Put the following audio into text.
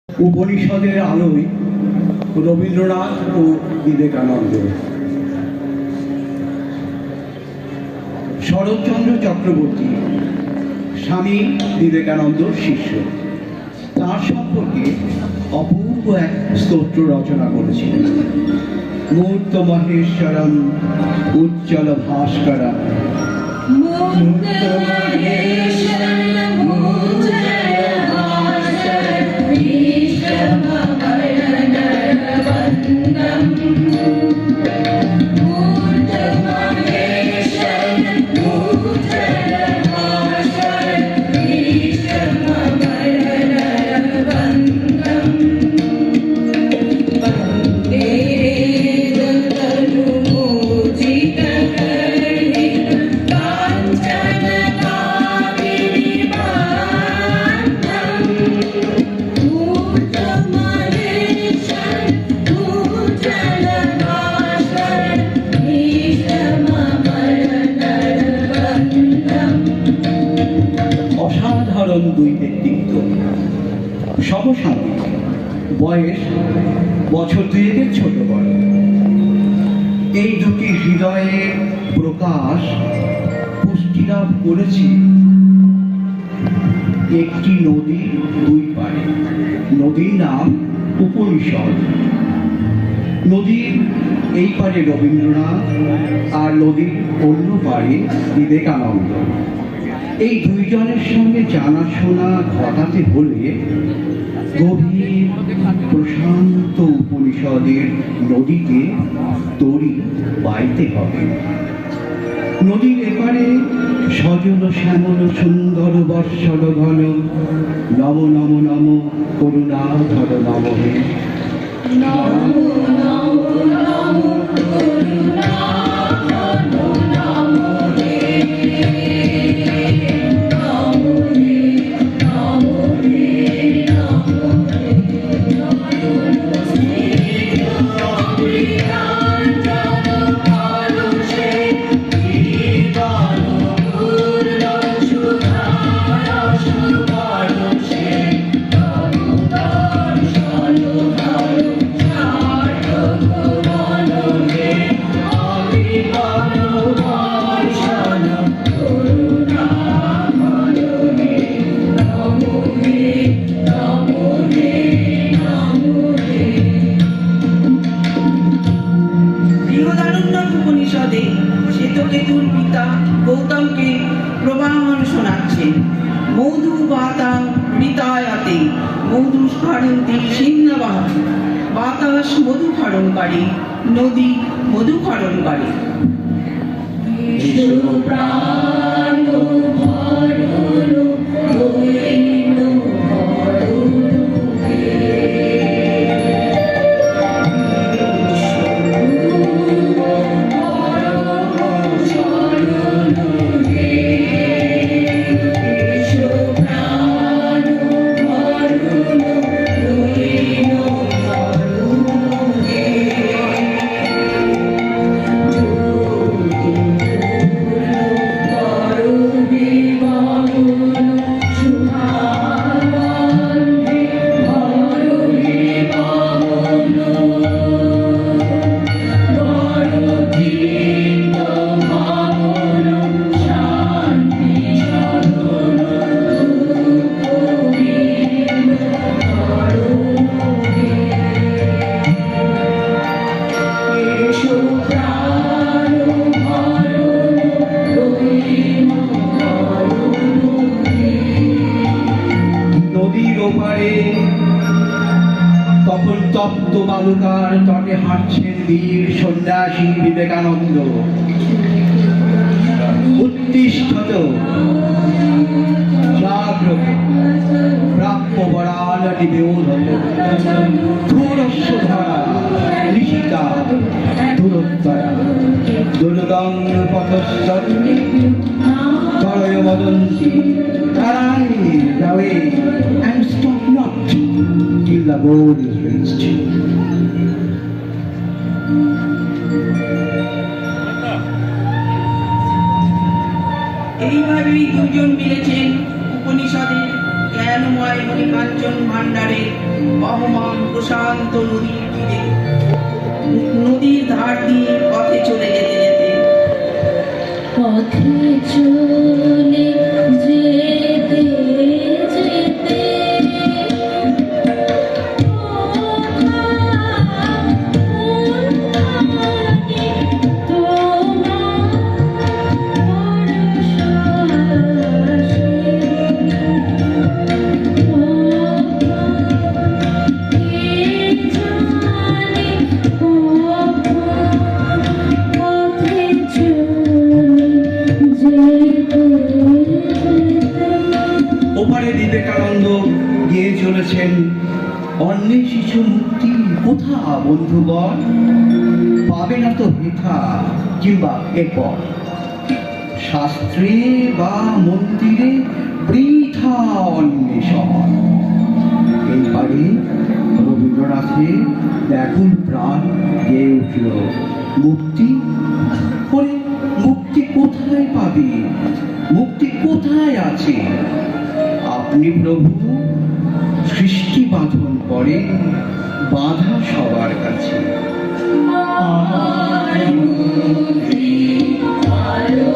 উপনিষদের আলোয় রবীন্দ্রনাথ ও বিবেকানন্দ। শরৎচন্দ্র চক্রবর্তী স্বামী বিবেকানন্দর শিষ্য। তার সম্পর্কে অপূর্ব এক স্তোত্র রচনা করেছিলেন। মূর্ত মহেশ্বরম উজ্জ্বল ভাস্করম। অসাধারণ দুই ব্যক্তিত্ব, সমসাময়িক, বয়স বছর দুয়েকের ছোট বড়। এই দুটি হৃদয়ের প্রকাশ পুষ্টিলাভ করেছে একটি নদীর দুই পাড়ে। নদীর নাম উপনিষদ। নদীর এই পারে রবীন্দ্রনাথ আর নদীর অন্য পারে বিবেকানন্দ। এই দুইজনের সঙ্গে জানাশোনা ঘটাতে হলে গভীর প্রশান্ত উপনিষদের নদীকে তরি বাইতে হবে। নদীর এপারে সজল শ্যামল সুন্দর বৎসল ঘন। নম নম নম করুণা ধর নম হে। উপনিষদে শ্বেতকেতুর পিতা গৌতমকে প্রবাহমান শোনাচ্ছেন। মধু বাতা ঋতায়াতে মধু স্ফারন্তি সিন্নবাহ। বাতাস মধু ক্ষরণকারী, নদী মধু ক্ষরণকারী। তখন তপ্ত বালুকার তটে হাঁটছেন বীর সন্ন্যাসী বিবেকানন্দ। উত্তিষ্ঠত জাগ্রত প্রাপ্য বরাল নিবেদন। ধূরস্য ধরা নিশিতা দূরোত্তরা দুর্গম পথস্থ তরয় বদন্তি। Arise, away, and stop not till the goal is reached. এইভাবেই দুজন মিলেছেন উপনিষদের জ্ঞান জ্ঞানময় মণিকাঞ্চন ভাণ্ডারে বহমান প্রশান্ত নদীর তীরে নদীর ধার দিয়ে পথে চলে যেতে যেতে পথে চলে যেতে যেতে ওপারে বিবেকানন্দ গিয়ে চলেছেন অন্যের শিশু মুক্তি কোথা বন্ধুগণ, পাবে না তো বৃথা কিংবা এরপর শাস্ত্রে বা মন্দিরে বৃথা অন্বেষণ। এইবারে রবীন্দ্রনাথের ব্যাকুল প্রাণ গেয়ে উঠল মুক্তি। করে মুক্তি কোথায় পাবে, মুক্তি কোথায় আছে? আপনি প্রভু সৃষ্টি বাঁধন করে বাধা সবার কাছে। আমার মুক্তি আলো